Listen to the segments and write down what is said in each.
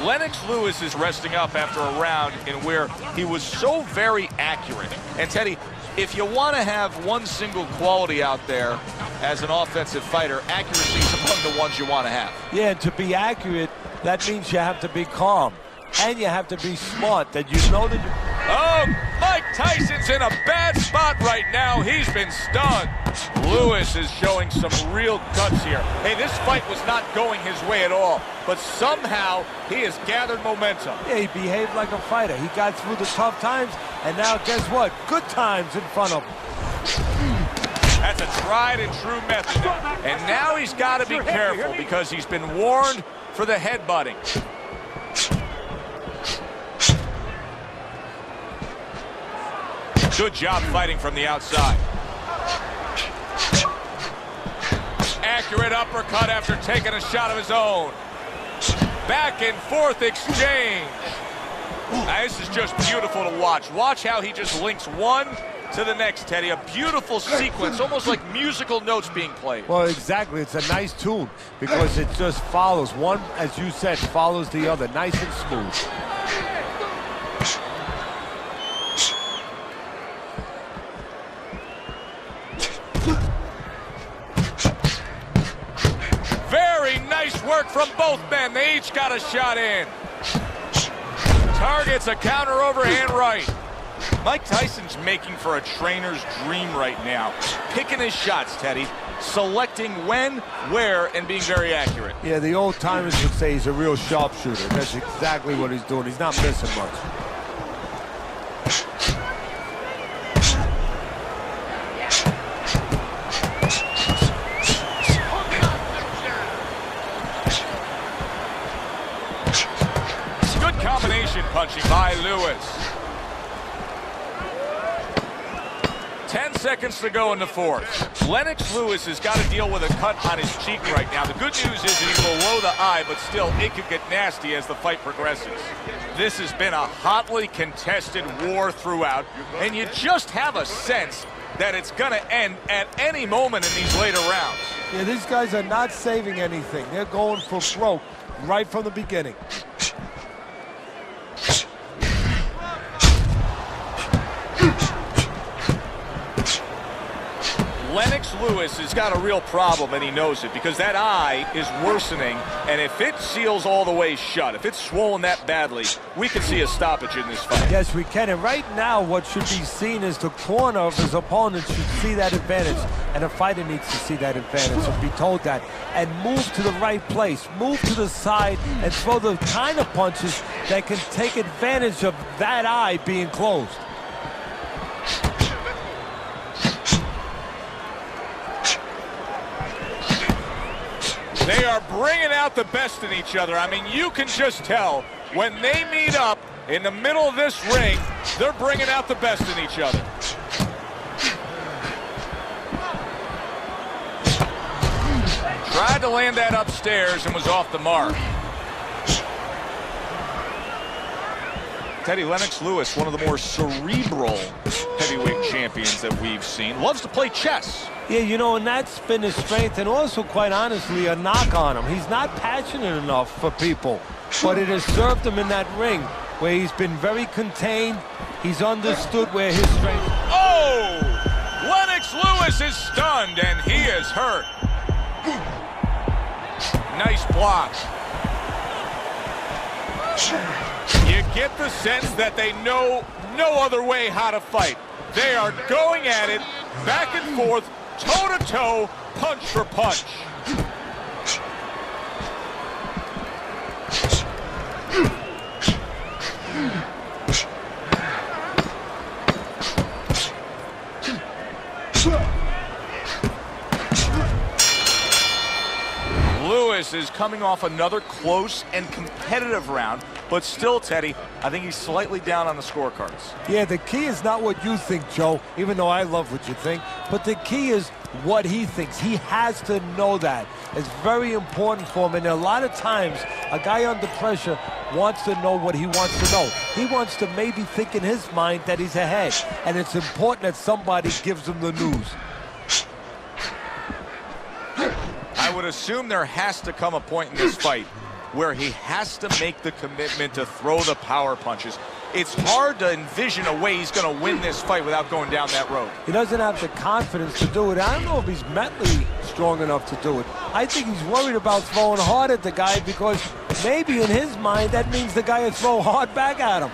Lennox Lewis is resting up after a round in where he was so very accurate. And Teddy, if you want to have one single quality out there as an offensive fighter, accuracy is among the ones you want to have. Yeah, and to be accurate, that means you have to be calm. And you have to be smart, that you know that you... Oh, Mike Tyson's in a bad spot right now. He's been stunned. Lewis is showing some real guts here. Hey, this fight was not going his way at all, but somehow he has gathered momentum. Yeah, he behaved like a fighter. He got through the tough times, and now guess what? Good times in front of him. That's a tried and true method. And now he's got to be careful because he's been warned for the headbutting. Good job fighting from the outside. Accurate uppercut after taking a shot of his own. Back and forth exchange. Now, this is just beautiful to watch. Watch how he just links one to the next, Teddy. A beautiful sequence, almost like musical notes being played. Well, exactly. It's a nice tune because it just follows. One, as you said, follows the other. Nice and smooth. Very nice work from both men. They each got a shot in. Targets a counter overhand right. Mike Tyson's making for a trainer's dream right now. Picking his shots, Teddy. Selecting when, where, and being very accurate. Yeah, the old timers would say he's a real sharpshooter. That's exactly what he's doing. He's not missing much. Combination punching by Lewis. 10 seconds to go in the fourth. Lennox Lewis has got to deal with a cut on his cheek right now. The good news is that he's below the eye, but still it could get nasty as the fight progresses. This has been a hotly contested war throughout, and you just have a sense that it's going to end at any moment in these later rounds. Yeah, these guys are not saving anything. They're going for broke right from the beginning. Lennox Lewis has got a real problem, and he knows it, because that eye is worsening, and if it seals all the way shut, if it's swollen that badly, we could see a stoppage in this fight. Yes, we can, and right now what should be seen is the corner of his opponent should see that advantage, and a fighter needs to see that advantage and be told that, and move to the right place, move to the side, and throw the kind of punches that can take advantage of that eye being closed. They are bringing out the best in each other. I mean, you can just tell when they meet up in the middle of this ring, they're bringing out the best in each other. Tried to land that upstairs and was off the mark. Teddy, Lennox Lewis, one of the more cerebral heavyweight champions that we've seen. Loves to play chess. Yeah, you know, and that's been his strength, and also, quite honestly, a knock on him. He's not passionate enough for people, but it has served him in that ring where he's been very contained. He's understood where his strength... Oh! Lennox Lewis is stunned, and he is hurt. Nice block. You get the sense that they know no other way how to fight. They are going at it, back and forth, toe-to-toe, punch for punch. Lewis is coming off another close and competitive round, but still, Teddy, I think he's slightly down on the scorecards. Yeah, the key is not what you think, Joe, even though I love what you think, but the key is what he thinks. He has to know that. It's very important for him, and a lot of times, a guy under pressure wants to know what he wants to know. He wants to maybe think in his mind that he's ahead, and it's important that somebody gives him the news. I would assume there has to come a point in this fight where he has to make the commitment to throw the power punches. It's hard to envision a way he's going to win this fight without going down that road. He doesn't have the confidence to do it. I don't know if he's mentally strong enough to do it. I think he's worried about throwing hard at the guy because maybe in his mind that means the guy will throw hard back at him.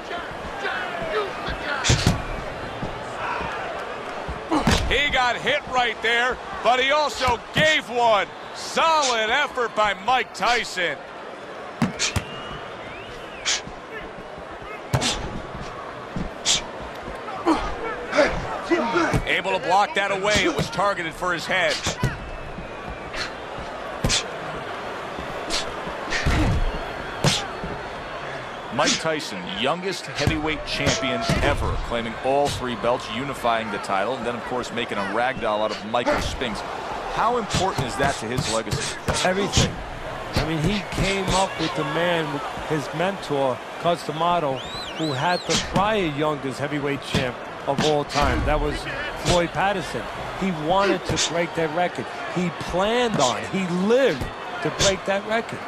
He got hit right there, but he also gave one. Solid effort by Mike Tyson. Able to block that away. It was targeted for his head. Mike Tyson, youngest heavyweight champion ever, claiming all 3 belts, unifying the title, and then, of course, making a ragdoll out of Michael Spinks. How important is that to his legacy? Everything. I mean, he came up with the man, with his mentor, Customato, who had the prior youngest heavyweight champ of all time. That was Floyd Patterson. He wanted to break that record. He planned on it. He lived to break that record.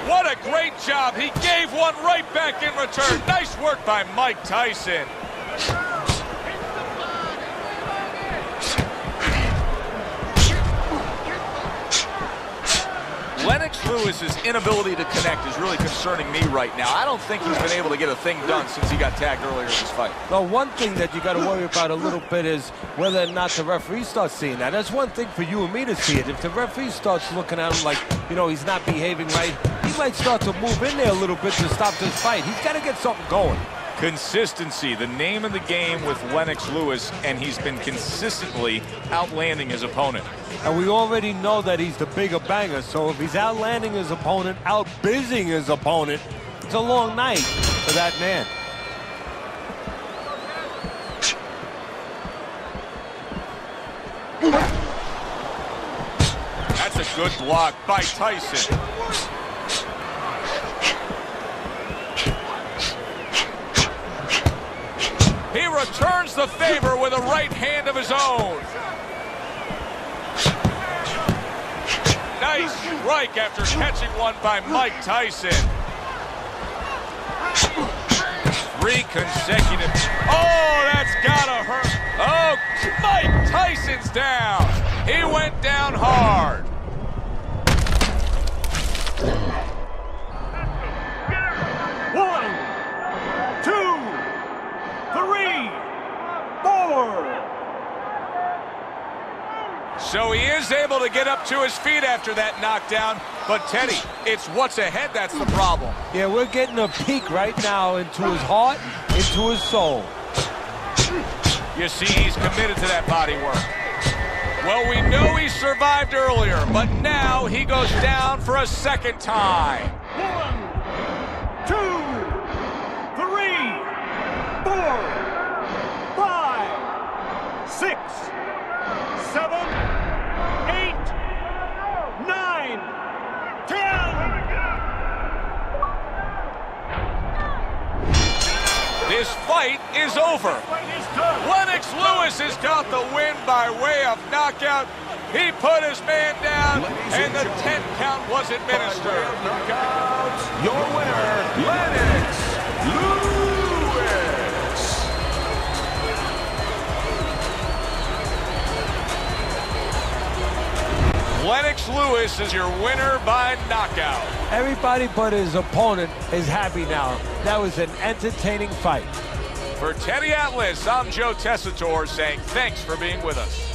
What a great job. He gave one right back in return. Nice work by Mike Tyson. Lennox Lewis's inability to connect is really concerning me right now. I don't think he's been able to get a thing done since he got tagged earlier in this fight. Well, one thing that you got to worry about a little bit is whether or not the referee starts seeing that. That's one thing for you and me to see it. If the referee starts looking at him like, you know, he's not behaving right, he might start to move in there a little bit to stop this fight. He's got to get something going. Consistency, the name of the game with Lennox Lewis, and he's been consistently outlanding his opponent. And we already know that he's the bigger banger, so if he's outlanding his opponent, outbizzing his opponent, it's a long night for that man. That's a good block by Tyson. He returns the favor with a right hand of his own. Nice strike after catching one by Mike Tyson. 3 consecutive. Oh, that's gotta hurt. Oh, Mike Tyson's down. He went down hard. So he is able to get up to his feet after that knockdown. But, Teddy, it's what's ahead that's the problem. Yeah, we're getting a peek right now into his heart, into his soul. You see, he's committed to that body work. Well, we know he survived earlier, but now he goes down for a second time. 1, 2, 3, 4, 5, 6, 7, 8, 9, 10. This fight is over. Lennox Lewis has got the win by way of knockout. He put his man down, and the 10 count was administered. Your winner, Lennox Lewis. Lennox Lewis is your winner by knockout. Everybody but his opponent is happy now. That was an entertaining fight. For Teddy Atlas, I'm Joe Tessitore saying thanks for being with us.